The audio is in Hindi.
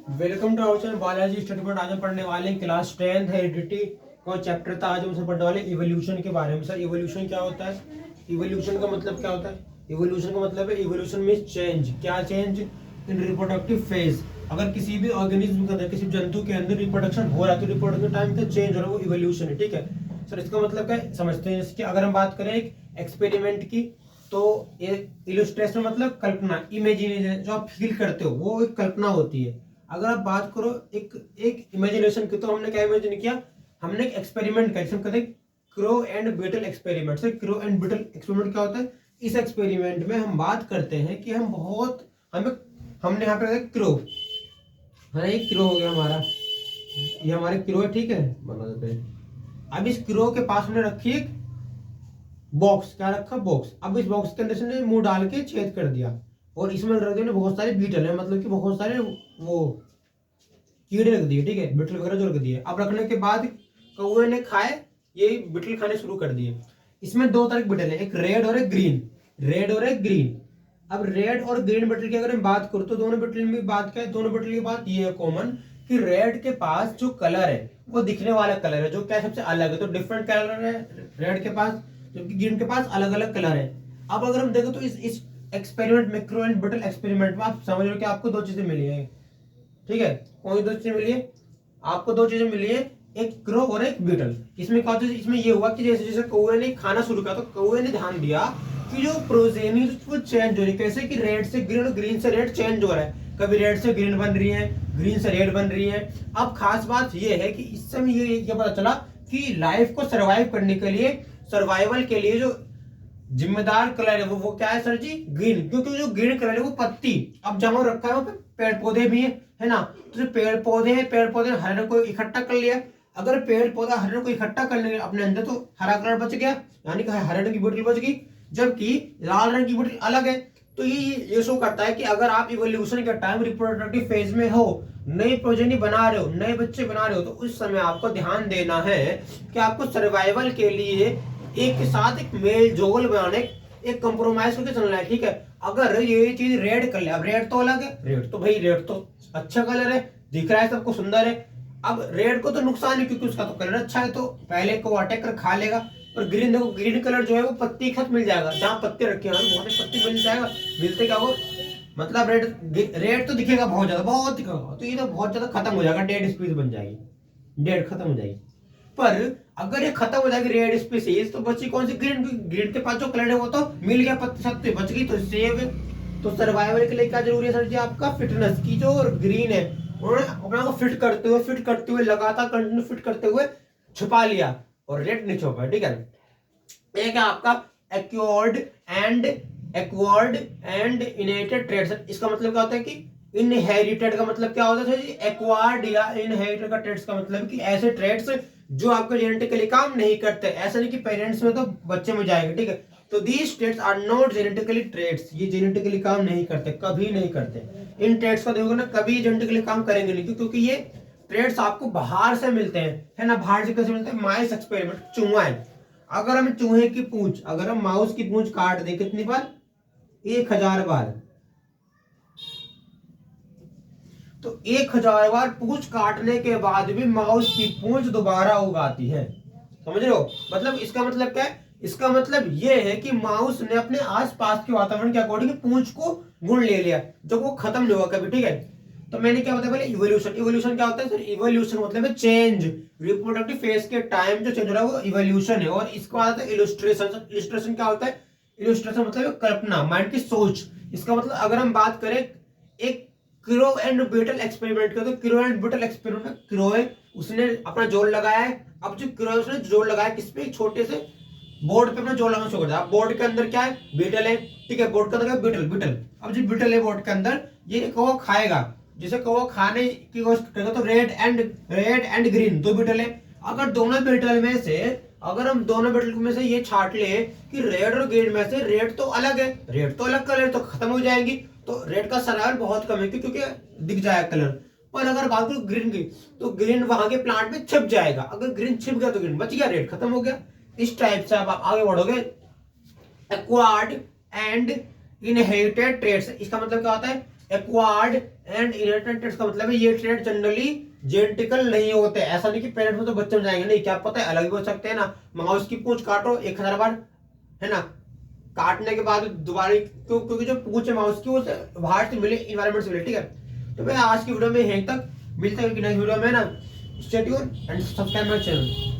Welcome to our channel Balaji study point. आज हम पढ़ने वाले हैं क्लास 10 हेरिडिटी का चैप्टर था। आज हम उसे पढ़ने वाले इवोल्यूशन के बारे में। सर इवोल्यूशन क्या होता है? इवोल्यूशन का मतलब क्या होता है? इवोल्यूशन का मतलब है इवोल्यूशन मींस चेंज। क्या चेंज? इन रिप्रोडक्टिव फेज। अगर किसी भी ऑर्गेनिज्म के अंदर, किसी जंतु के अंदर रिप्रोडक्शन हो रहा है तो रिप्रोडक्शन टाइम का चेंज हो रहा है, वो इवोल्यूशन है। ठीक है सर, इसका मतलब क्या है समझते हैं। इसकी अगर हम बात करें एक एक्सपेरिमेंट की, तो ये इलस्ट्रेशन मतलब कल्पना, इमेजिनेशन, जो आप फील करते हो वो एक कल्पना होती है। अगर आप बात करो एक एक इमेजिनेशन की, तो हमने क्या इमेजिन किया? हमने एक एक्सपेरिमेंट किया, जिसमें कहते हैं क्रो एंड बीटल एक्सपेरिमेंट। से क्रो एंड बीटल एक्सपेरिमेंट क्या होता है? इस एक्सपेरिमेंट में हम बात करते हैं कि हम बहुत हमें हमने यहाँ पे क्रो, है एक क्रो हो गया हमारा, ये हमारे क्रो है। ठीक है, बना देते हैं। अब इस क्रो के पास हमने रखी एक बॉक्स। क्या रखा? बॉक्स। अब इस बॉक्स के अंदर से मुंह डाल के छेद कर दिया और इसमें रख दिया बहुत सारे बीटल है, मतलब कि बहुत सारे वो कीड़े रख दिए। ठीक है, बिटल वगैरह जो रख दिए। अब रखने के बाद कौवे ने खाए, ये बिटल खाने शुरू कर दिए। इसमें दो तरह के बिटल है, एक रेड और एक ग्रीन। रेड और एक ग्रीन। अब रेड और ग्रीन बिटल की अगर हम बात करूं तो दोनों बिटल में बात क्या है? दोनों बिटल की बात ये है कॉमन कि रेड के पास जो कलर है वो दिखने वाला कलर है, जो क्या सबसे अलग है, तो डिफरेंट कलर है रेड के पास, जबकि ग्रीन के पास अलग अलग कलर है। अब अगर हम देखें तो इस एक्सपेरिमेंट में, क्रो एंड बिटल एक्सपेरिमेंट में, आप समझ लो कि आपको दो चीजें मिली है। ठीक है, कौन सी दो चीजें मिली है? आपको दो चीजें मिली है, एक क्रो और एक बीटल। इसमें क्या होता है? इसमें ये हुआ कि जैसे जैसे कौवे ने खाना शुरू किया तो कौवे ने ध्यान दिया कि जो प्रोजेनी वो चेंज हो रही है। कैसे कि रेड से ग्रीन और ग्रीन से रेड चेंज हो रहा है, कभी रेड से ग्रीन बन रही है, ग्रीन से रेड बन रही है। अब खास बात ये है कि इस समय ये पता चला कि लाइफ को सर्वाइव करने के लिए, सर्वाइवल के लिए जो जिम्मेदार कलर है वो क्या है सर जी? ग्रीन। क्योंकि जो ग्रीन कलर है वो पत्ती, अब जमा रखा है वहां पे पेड़ पौधे भी है ना, तो जो पेड़ पौधे हैं, पेड़ पौधे हरे रंग को इकट्ठा कर लिया। अगर पेड़ पौधा हरे रंग को इकट्ठा कर लेंगे अपने अंदर तो हरा कलर बच गया, यानी कि हरे रंग की बोतल बच गई, जबकि लाल रंग की बोतल अलग है। तो ये शो करता है कि अगर आप इवोल्यूशन के टाइम रिप्रोडक्टिव फेज में हो, नई प्रोजेनी बना रहे हो, नए बच्चे बना रहे हो, तो उस समय आपको ध्यान देना है कि आपको सर्वाइवल के लिए एक के साथ एक मेल जोल बनाने, एक कंप्रोमाइज करके चलना है। ठीक है, अगर ये चीज रेड कर ले, अब रेड तो अलग है, रेड तो भाई रेड तो अच्छा कलर है, दिख रहा है सबको सुंदर है। अब रेड को तो नुकसान है क्योंकि उसका तो कलर अच्छा है, तो पहले को अटैक कर खा लेगा। और ग्रीन देखो, ग्रीन कलर जो है वो पत्ती खत मिल जाएगा, जहां पत्ते रखे हैं बहुत से पत्ती मिल जाएगा। मिलते क्या वो, मतलब रेड रेड तो दिखेगा बहुत ज्यादा, बहुत दिखेगा, तो ये तो बहुत ज्यादा खत्म हो जाएगा, डेड स्पीसीज बन जाएगी, डेड खत्म हो जाएगी। पर अगर ये खत्म हो जाएगी रेड स्पीसीज, तो बची कौन सी? ग्रीन। ग्रीन के पास जो कलर है वो तो मिल गया, पत्ती सत्ती बच गई, तो सेव। तो सर्वाइवल के लिए क्या जरूरी है सर जी? आपका फिटनेस की। जो ग्रीन है उन्होंने अपना को फिट करते हुए लगातार कंटिन्यू फिट करते हुए छुपा लिया, और रेड नहीं छुपा। ठीक है, एक है आपका एक्वायर्ड एंड इनहेरिटेड ट्रेड्स। इसका मतलब क्या होता है कि इनहेरिटेड का मतलब क्या होता है? एक्वायर्ड या इनहेरिटेड का ट्रेड्स का मतलब कि ऐसे ट्रेड्स जो आपके जेनेटिकली काम नहीं करते। ऐसा नहीं कि पेरेंट्स में तो बच्चे में जाएंगे। ठीक है, तो these traits are not genetically traits, ये जेनेटिकली काम नहीं करते, कभी नहीं करते। इन ट्रेड्स का देखोगे ना, कभी जेनेटिकली काम करेंगे नहीं, क्योंकि ये ट्रेड्स आपको बाहर से मिलते हैं, है ना। बाहर से कैसे मिलते हैं? माइस एक्सपेरिमेंट, चूहा है। अगर हम चूहे की पूंछ, अगर हम माउस की पूंछ काट दें कितनी बार? 1000 बार। तो 1000 बार पूंछ काटने के बाद भी माउस की पूंछ दोबारा उगाती है। समझ रहे हो? मतलब इसका मतलब क्या है? इसका मतलब यह है कि माउस ने अपने आसपास के वातावरण के अकॉर्डिंग पूंछ को गुण ले लिया, जो वो खत्म नहीं होगा कभी। ठीक है, तो मैंने क्या बताया पहले? इवोल्यूशन। इवोल्यूशन क्या होता है सर? इवोल्यूशन मतलब है चेंज। रिप्रोडक्टिव फेज के टाइम जो चेंज हो रहा है वो इवोल्यूशन है। और इसको आता है इलस्ट्रेशन। इलस्ट्रेशन क्या होता है? इलस्ट्रेशन मतलब कल्पना, माइंड की सोच। इसका मतलब अगर हम बात करें एक क्रो एंड बीटल एक्सपेरिमेंट का, तो क्रो एंड बीटल एक्सपेरिमेंट में क्रो है, उसने अपना जोड़ लगाया है। अब जो क्रो है उसने जोड़ लगाया किस पे? छोटे से बोर्ड पे अपना जोड़ लगाना शुरू कर दिया। बोर्ड के अंदर क्या है? बीटल है। ठीक है, बोर्ड के अंदर क्या? बीटल। बीटल। अब जो बीटल है बोर्ड के अंदर, ये कौवा खाएगा। जैसे कौवा खाने की कोशिश करेगा तो रेड एंड ग्रीन दो बीटल है। अगर दोनों बीटल में से, अगर हम दोनों बीटल में से ये छाट ले कि रेड और ग्रीन में से रेड तो अलग है, रेड तो अलग कलर, तो खत्म हो जाएंगी, तो रेड का सर्वाइवल बहुत कम है क्योंकि दिख जाएगा कलर। पर अगर बात करो ग्रीन की, तो ग्रीन वहां के प्लांट में छिप जाएगा। अगर ग्रीन छिप गया तो ग्रीन बच गया, रेड खत्म हो गया। इस टाइप से आप आगे बढ़ोगे। एक्वायर्ड एंड इनहेरिटेड ट्रेड्स, इसका मतलब क्या होता है? एक्वायर्ड एंड इनहेरिटेड ट्रेड्स का मतलब है ये ट्रेड जनरली जेनेटिकल नहीं होते। ऐसा नहीं कि पेरेंट्स में तो बच्चे में जाएंगे, नहीं, क्या पता है अलग भी हो सकते हैं ना। माउस की पूंछ काटो 1000 बार, है ना, काटने के बाद दोबारा क्योंकि जो पूंछ है माउस की वो बाहर से मिले, इन्वायरमेंट से मिले, ठीक है। तो भाई आज की वीडियो में यहीं तक, मिलते हैं नेक्स्ट वीडियो में ना। Stay tuned and subscribe my channel.